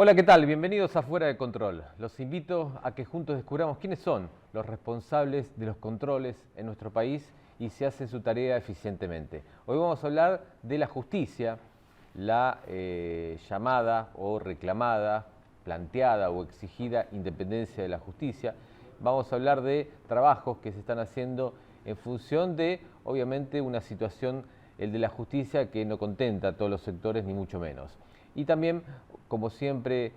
Hola, ¿qué tal? Bienvenidos a Fuera de Control. Los invito a que juntos descubramos quiénes son los responsables de los controles en nuestro país y si hacen su tarea eficientemente. Hoy vamos a hablar de la justicia, la llamada o reclamada, planteada o exigida independencia de la justicia. Vamos a hablar de trabajos que se están haciendo en función de, obviamente, una situación, el de la justicia, que no contenta a todos los sectores, ni mucho menos. Y también, como siempre,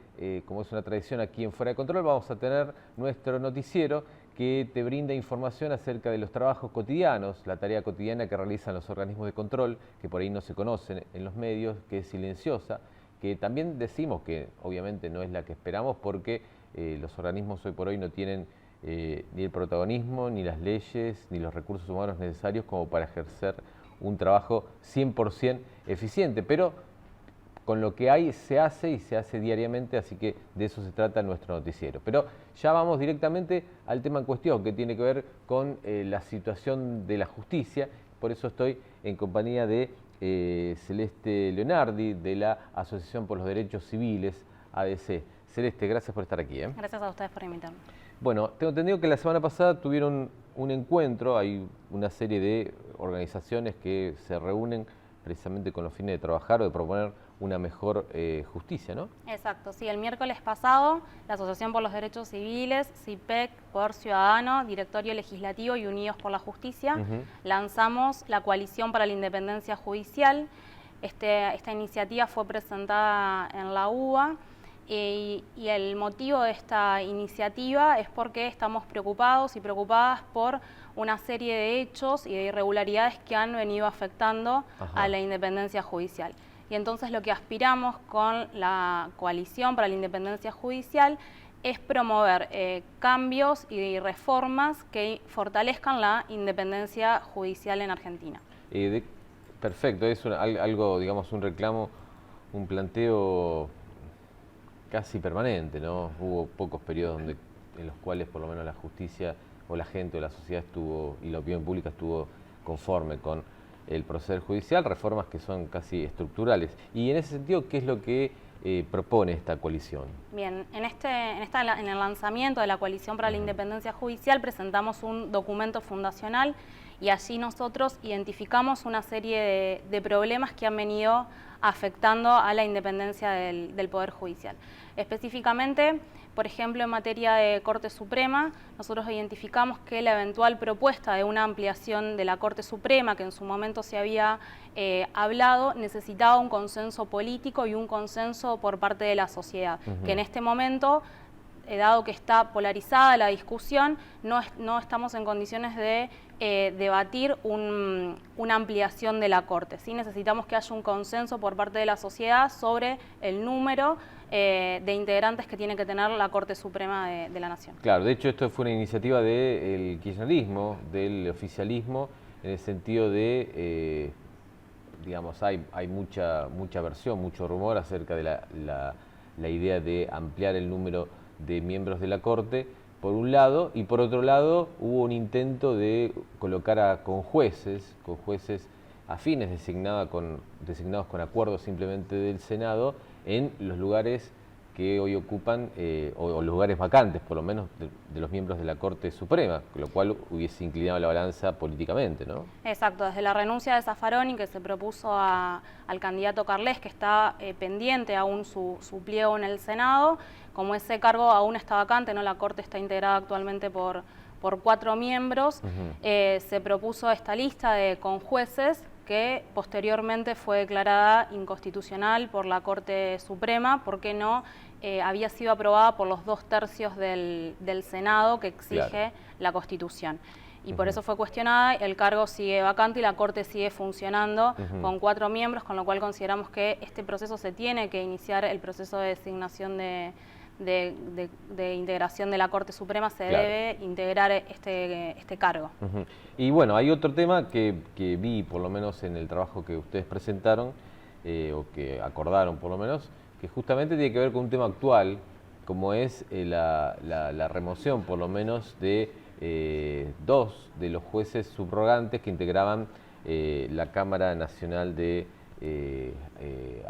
como es una tradición aquí en Fuera de Control, vamos a tener nuestro noticiero que te brinda información acerca de los trabajos cotidianos, la tarea cotidiana que realizan los organismos de control, que por ahí no se conocen en los medios, que es silenciosa, que también decimos que obviamente no es la que esperamos porque los organismos hoy por hoy no tienen ni el protagonismo, ni las leyes, ni los recursos humanos necesarios como para ejercer un trabajo 100% eficiente, pero con lo que hay se hace y se hace diariamente, así que de eso se trata nuestro noticiero. Pero ya vamos directamente al tema en cuestión, que tiene que ver con la situación de la justicia. Por eso estoy en compañía de Celeste Leonardi, de la Asociación por los Derechos Civiles, ADC. Celeste, gracias por estar aquí. Gracias a ustedes por invitarme. Bueno, tengo entendido que la semana pasada tuvieron un encuentro, hay una serie de organizaciones que se reúnen precisamente con los fines de trabajar o de proponer una mejor justicia, ¿no? Exacto, sí, el miércoles pasado, la Asociación por los Derechos Civiles, CIPEC, Poder Ciudadano, Directorio Legislativo y Unidos por la Justicia, lanzamos la Coalición para la Independencia Judicial. Esta iniciativa fue presentada en la UBA y el motivo de esta iniciativa es porque estamos preocupados y preocupadas por una serie de hechos y de irregularidades que han venido afectando a la independencia judicial. Y entonces lo que aspiramos con la Coalición para la Independencia Judicial es promover cambios y reformas que fortalezcan la independencia judicial en Argentina. Perfecto, es algo, digamos, un reclamo, un planteo casi permanente, ¿no? Hubo pocos periodos en los cuales por lo menos la justicia o la gente o la sociedad estuvo, y la opinión pública estuvo conforme con el proceder judicial, reformas que son casi estructurales. Y en ese sentido, ¿qué es lo que propone esta coalición? Bien, en el lanzamiento de la Coalición para la Independencia Judicial presentamos un documento fundacional y allí nosotros identificamos una serie de problemas que han venido afectando a la independencia del Poder Judicial. Específicamente, por ejemplo, en materia de Corte Suprema, nosotros identificamos que la eventual propuesta de una ampliación de la Corte Suprema, que en su momento se había hablado, necesitaba un consenso político y un consenso por parte de la sociedad, que en este momento, dado que está polarizada la discusión, no estamos en condiciones de debatir una ampliación de la Corte. ¿Sí? Necesitamos que haya un consenso por parte de la sociedad sobre el número de integrantes que tiene que tener la Corte Suprema de la Nación. Claro, de hecho esto fue una iniciativa del kirchnerismo, del oficialismo, en el sentido de, digamos, hay mucha versión, mucho rumor acerca de la idea de ampliar el número de miembros de la Corte, por un lado, y por otro lado hubo un intento de colocar con jueces afines designados con acuerdos simplemente del Senado en los lugares que hoy ocupan, o lugares vacantes, por lo menos, de los miembros de la Corte Suprema, lo cual hubiese inclinado la balanza políticamente, ¿no? Exacto, desde la renuncia de Zaffaroni, que se propuso al candidato Carles, que está pendiente aún su pliego en el Senado, como ese cargo aún está vacante, ¿no? La Corte está integrada actualmente por 4 miembros, se propuso esta lista de conjueces que posteriormente fue declarada inconstitucional por la Corte Suprema porque no había sido aprobada por los 2/3 del Senado que exige la Constitución. Y por eso fue cuestionada, el cargo sigue vacante y la Corte sigue funcionando con 4 miembros, con lo cual consideramos que este proceso se tiene que iniciar, el proceso de designación de integración de la Corte Suprema, se debe integrar este cargo. Y bueno, hay otro tema que vi, por lo menos en el trabajo que ustedes presentaron, o que acordaron por lo menos, que justamente tiene que ver con un tema actual, como es la remoción, por lo menos, de 2 de los jueces subrogantes que integraban la Cámara Nacional de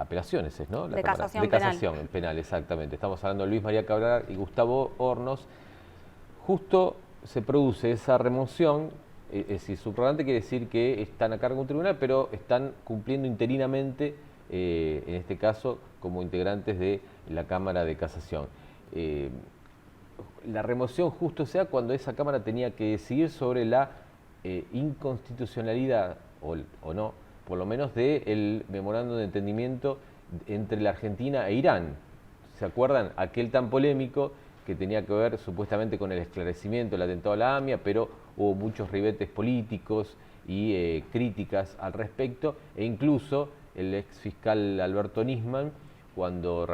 apelaciones, ¿no? De casación de penal. casación penal, exactamente. Estamos hablando de Luis María Cabral y Gustavo Hornos. Justo se produce esa remoción, es decir, subrogante quiere decir que están a cargo de un tribunal, pero están cumpliendo interinamente, en este caso, como integrantes de la Cámara de Casación. La remoción justo sea cuando esa Cámara tenía que decidir sobre la inconstitucionalidad, o no, por lo menos del memorándum de entendimiento entre la Argentina e Irán. ¿Se acuerdan? Aquel tan polémico que tenía que ver supuestamente con el esclarecimiento del atentado a la AMIA, pero hubo muchos ribetes políticos y críticas al respecto, e incluso el ex fiscal Alberto Nisman, cuando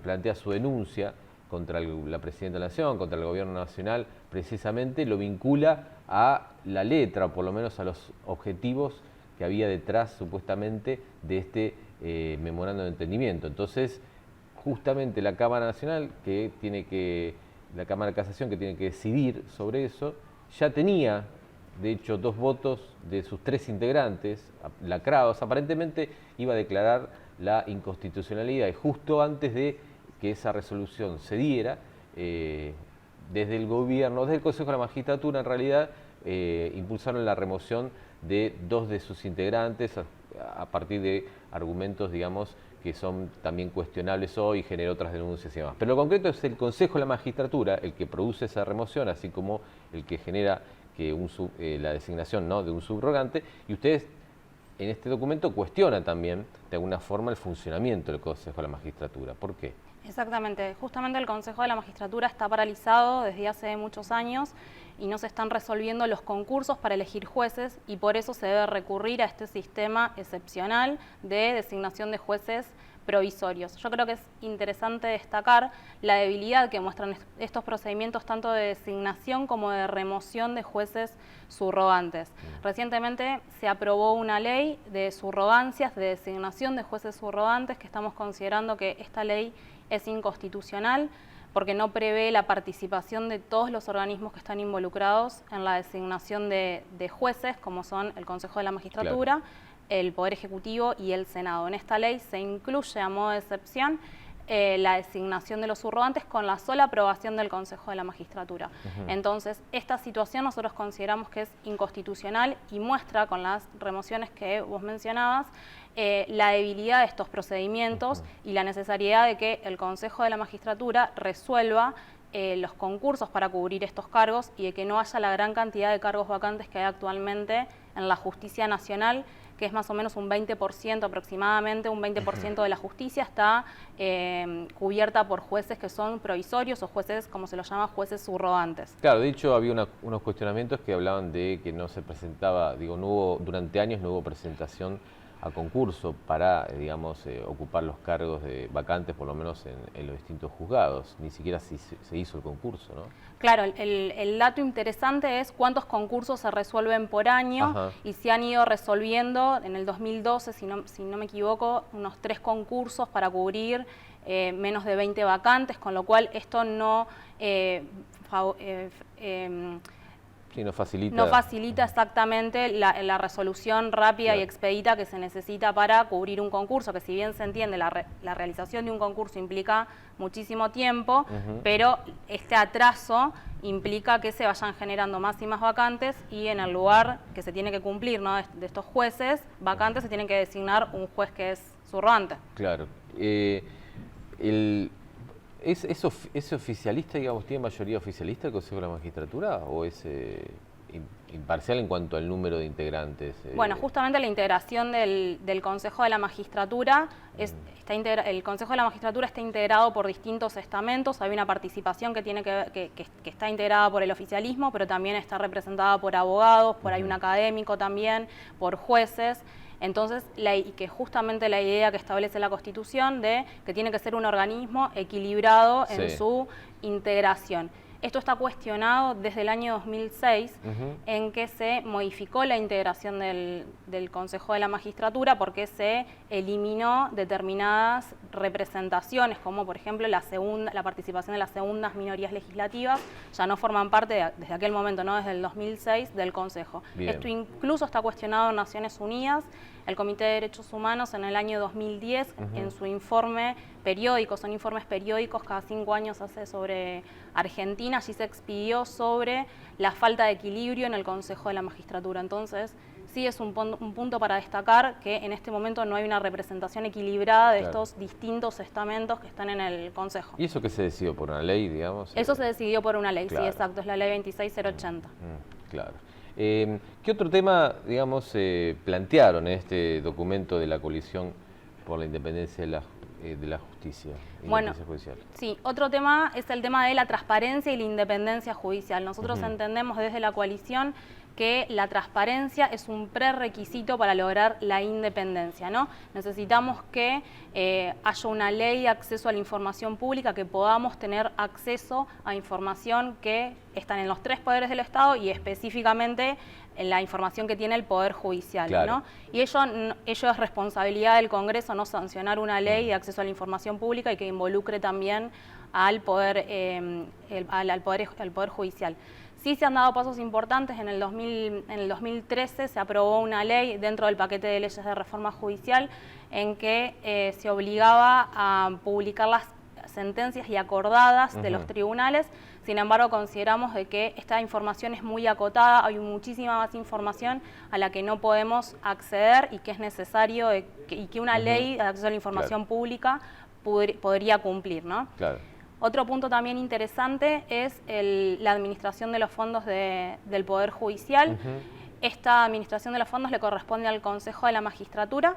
plantea su denuncia contra la Presidenta de la Nación, contra el Gobierno Nacional, precisamente lo vincula a la letra, o por lo menos a los objetivos que había detrás supuestamente de este memorándum de entendimiento. Entonces, justamente la Cámara Nacional, la Cámara de Casación que tiene que decidir sobre eso, ya tenía, de hecho, 2 votos de sus 3 integrantes lacrados. Aparentemente iba a declarar la inconstitucionalidad, y justo antes de que esa resolución se diera, desde el gobierno, desde el Consejo de la Magistratura, en realidad, impulsaron la remoción de 2 de sus integrantes a partir de argumentos, digamos, que son también cuestionables hoy y generó otras denuncias y demás. Pero lo concreto es el Consejo de la Magistratura el que produce esa remoción, así como el que genera que la designación, ¿no?, de un subrogante, y ustedes en este documento cuestionan también de alguna forma el funcionamiento del Consejo de la Magistratura. ¿Por qué? Exactamente, justamente el Consejo de la Magistratura está paralizado desde hace muchos años y no se están resolviendo los concursos para elegir jueces, y por eso se debe recurrir a este sistema excepcional de designación de jueces provisorios. Yo creo que es interesante destacar la debilidad que muestran estos procedimientos, tanto de designación como de remoción de jueces subrogantes. Recientemente se aprobó una ley de subrogancias, de designación de jueces subrogantes, que estamos considerando que esta ley es inconstitucional porque no prevé la participación de todos los organismos que están involucrados en la designación de jueces, como son el Consejo de la Magistratura, claro, el Poder Ejecutivo y el Senado. En esta ley se incluye a modo de excepción la designación de los subrogantes con la sola aprobación del Consejo de la Magistratura. Entonces, esta situación nosotros consideramos que es inconstitucional y muestra, con las remociones que vos mencionabas, la debilidad de estos procedimientos y la necesidad de que el Consejo de la Magistratura resuelva los concursos para cubrir estos cargos y de que no haya la gran cantidad de cargos vacantes que hay actualmente en la Justicia Nacional, que es más o menos un 20% aproximadamente, un 20% de la justicia está cubierta por jueces que son provisorios o jueces, como se los llama, jueces subrogantes. Claro, de hecho había unos cuestionamientos que hablaban de que no se presentaba, durante años no hubo presentación a concurso para, digamos, ocupar los cargos de vacantes, por lo menos en los distintos juzgados. Ni siquiera se hizo el concurso, ¿no? Claro, el dato interesante es cuántos concursos se resuelven por año. Ajá. Y se han ido resolviendo en el 2012, si no me equivoco, unos 3 concursos para cubrir menos de 20 vacantes, con lo cual esto no... Sí, no facilita exactamente la resolución rápida, claro, y expedita que se necesita para cubrir un concurso, que si bien se entiende, la realización de un concurso implica muchísimo tiempo, pero este atraso implica que se vayan generando más y más vacantes, y en el lugar que se tiene que cumplir, ¿no?, de estos jueces vacantes, se tiene que designar un juez que es subrogante. Claro. ¿Es oficialista, digamos, tiene mayoría oficialista el Consejo de la Magistratura, o es imparcial en cuanto al número de integrantes? Bueno, justamente la integración del Consejo de la Magistratura, el Consejo de la Magistratura está integrado por distintos estamentos. Hay una participación que está integrada por el oficialismo, pero también está representada por abogados, hay un académico también, por jueces. Entonces, que justamente la idea que establece la Constitución de que tiene que ser un organismo equilibrado en su integración. Esto está cuestionado desde el año 2006, en que se modificó la integración del Consejo de la Magistratura porque se eliminó determinadas representaciones, como por ejemplo la participación de las segundas minorías legislativas, ya no forman parte desde aquel momento, no desde el 2006, del Consejo. Bien. Esto incluso está cuestionado en Naciones Unidas. El Comité de Derechos Humanos en el año 2010, en su informe periódico, son informes periódicos, cada 5 años hace sobre Argentina, allí se expidió sobre la falta de equilibrio en el Consejo de la Magistratura. Entonces, sí es un punto para destacar que en este momento no hay una representación equilibrada de estos distintos estamentos que están en el Consejo. ¿Y eso que se decidió por una ley, digamos? Eso se decidió por una ley, claro. Sí, exacto, es la ley 26080. Claro. ¿Qué otro tema, digamos, plantearon en este documento de la Coalición por la Independencia de la Justicia? Bueno, Judicial? Sí, otro tema es el tema de la transparencia y la independencia judicial. Nosotros entendemos desde la coalición que la transparencia es un prerequisito para lograr la independencia, ¿no? Necesitamos que haya una ley de acceso a la información pública, que podamos tener acceso a información que está en los 3 poderes del Estado y específicamente en la información que tiene el Poder Judicial, claro. ¿no? Y ello es responsabilidad del Congreso no sancionar una ley de acceso a la información pública y que involucre también al Poder Judicial. Sí se han dado pasos importantes. En el 2013 se aprobó una ley dentro del paquete de leyes de reforma judicial en que se obligaba a publicar las sentencias y acordadas de los tribunales. Sin embargo, consideramos de que esta información es muy acotada, hay muchísima más información a la que no podemos acceder y que es necesario y que una ley de acceso a la información pública podría cumplir, ¿no? Claro. Otro punto también interesante es la administración de los fondos del Poder Judicial. Esta administración de los fondos le corresponde al Consejo de la Magistratura.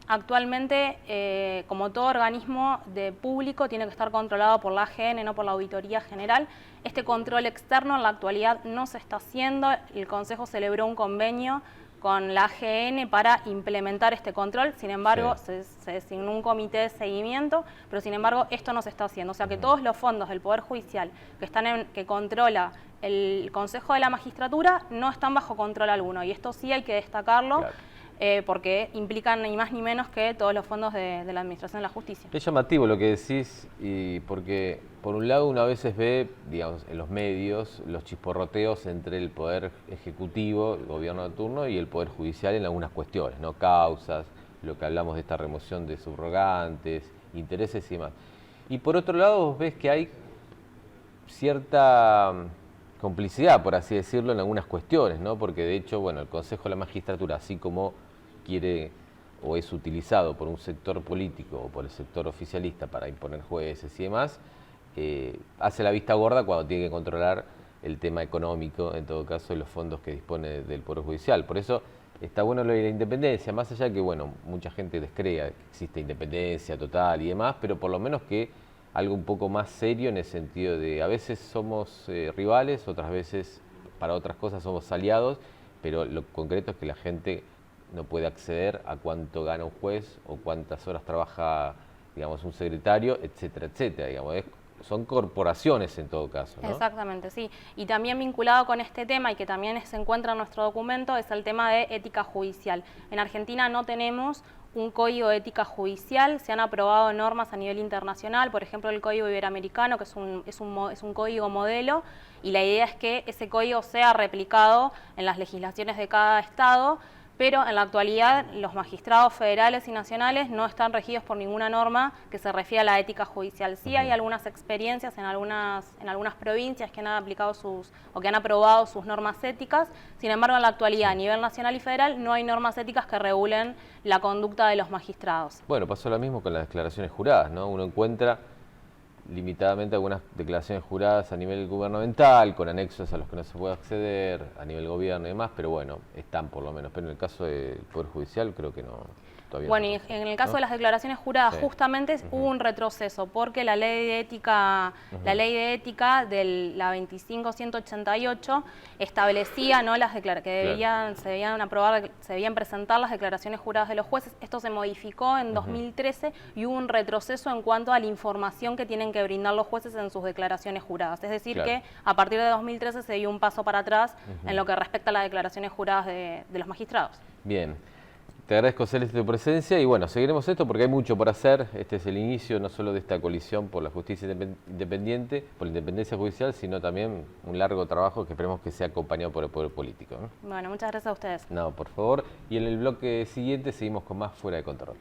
Actualmente, como todo organismo público, tiene que estar controlado por la AGN, no por la Auditoría General. Este control externo en la actualidad no se está haciendo. El Consejo celebró un convenio con la AGN para implementar este control. Sin embargo, se designó un comité de seguimiento, pero sin embargo esto no se está haciendo. O sea que todos los fondos del Poder Judicial que controla el Consejo de la Magistratura no están bajo control alguno, y esto sí hay que destacarlo. Claro. Porque implican ni más ni menos que todos los fondos de la Administración de la Justicia. Es llamativo lo que decís, y porque por un lado uno a veces ve, digamos, en los medios los chisporroteos entre el Poder Ejecutivo, el gobierno de turno, y el Poder Judicial en algunas cuestiones, ¿no? Causas, lo que hablamos de esta remoción de subrogantes, intereses y demás. Y por otro lado vos ves que hay cierta complicidad, por así decirlo, en algunas cuestiones, ¿no? Porque de hecho, bueno, el Consejo de la Magistratura, así como quiere o es utilizado por un sector político o por el sector oficialista para imponer jueces y demás, hace la vista gorda cuando tiene que controlar el tema económico, en todo caso, de los fondos que dispone del Poder Judicial. Por eso está bueno lo de la independencia, más allá de que, bueno, mucha gente descrea que existe independencia total y demás, pero por lo menos que algo un poco más serio, en el sentido de a veces somos rivales, otras veces para otras cosas somos aliados, pero lo concreto es que la gente no puede acceder a cuánto gana un juez o cuántas horas trabaja, digamos, un secretario, etcétera, etcétera. Digamos, son corporaciones en todo caso, ¿no? Exactamente, sí. Y también vinculado con este tema, y que también se encuentra en nuestro documento, es el tema de ética judicial. En Argentina no tenemos un código de ética judicial. Se han aprobado normas a nivel internacional, por ejemplo el Código Iberoamericano, que es un código modelo, y la idea es que ese código sea replicado en las legislaciones de cada estado, pero en la actualidad los magistrados federales y nacionales no están regidos por ninguna norma que se refiera a la ética judicial. Sí hay algunas experiencias en algunas provincias que han aplicado que han aprobado sus normas éticas. Sin embargo, en la actualidad, a nivel nacional y federal, no hay normas éticas que regulen la conducta de los magistrados. Bueno, pasó lo mismo con las declaraciones juradas, ¿no? Uno encuentra limitadamente algunas declaraciones juradas a nivel gubernamental, con anexos a los que no se puede acceder, a nivel gobierno y demás, pero bueno, están por lo menos. Pero en el caso del Poder Judicial creo que no. todavía. Bueno, y en el caso de las declaraciones juradas, justamente hubo un retroceso, porque la ley de ética, de la 25188 establecía, ¿no?, que se debían presentar las declaraciones juradas de los jueces. Esto se modificó en 2013 y hubo un retroceso en cuanto a la información que tienen que brindar los jueces en sus declaraciones juradas. Es decir, que a partir de 2013 se dio un paso para atrás en lo que respecta a las declaraciones juradas de los magistrados. Bien. Te agradezco, Celeste, tu presencia y bueno, seguiremos esto porque hay mucho por hacer. Este es el inicio no solo de esta coalición por la justicia independiente, por la independencia judicial, sino también un largo trabajo que esperemos que sea acompañado por el poder político, ¿no? Bueno, muchas gracias a ustedes. No, por favor. Y en el bloque siguiente seguimos con más Fuera de Control.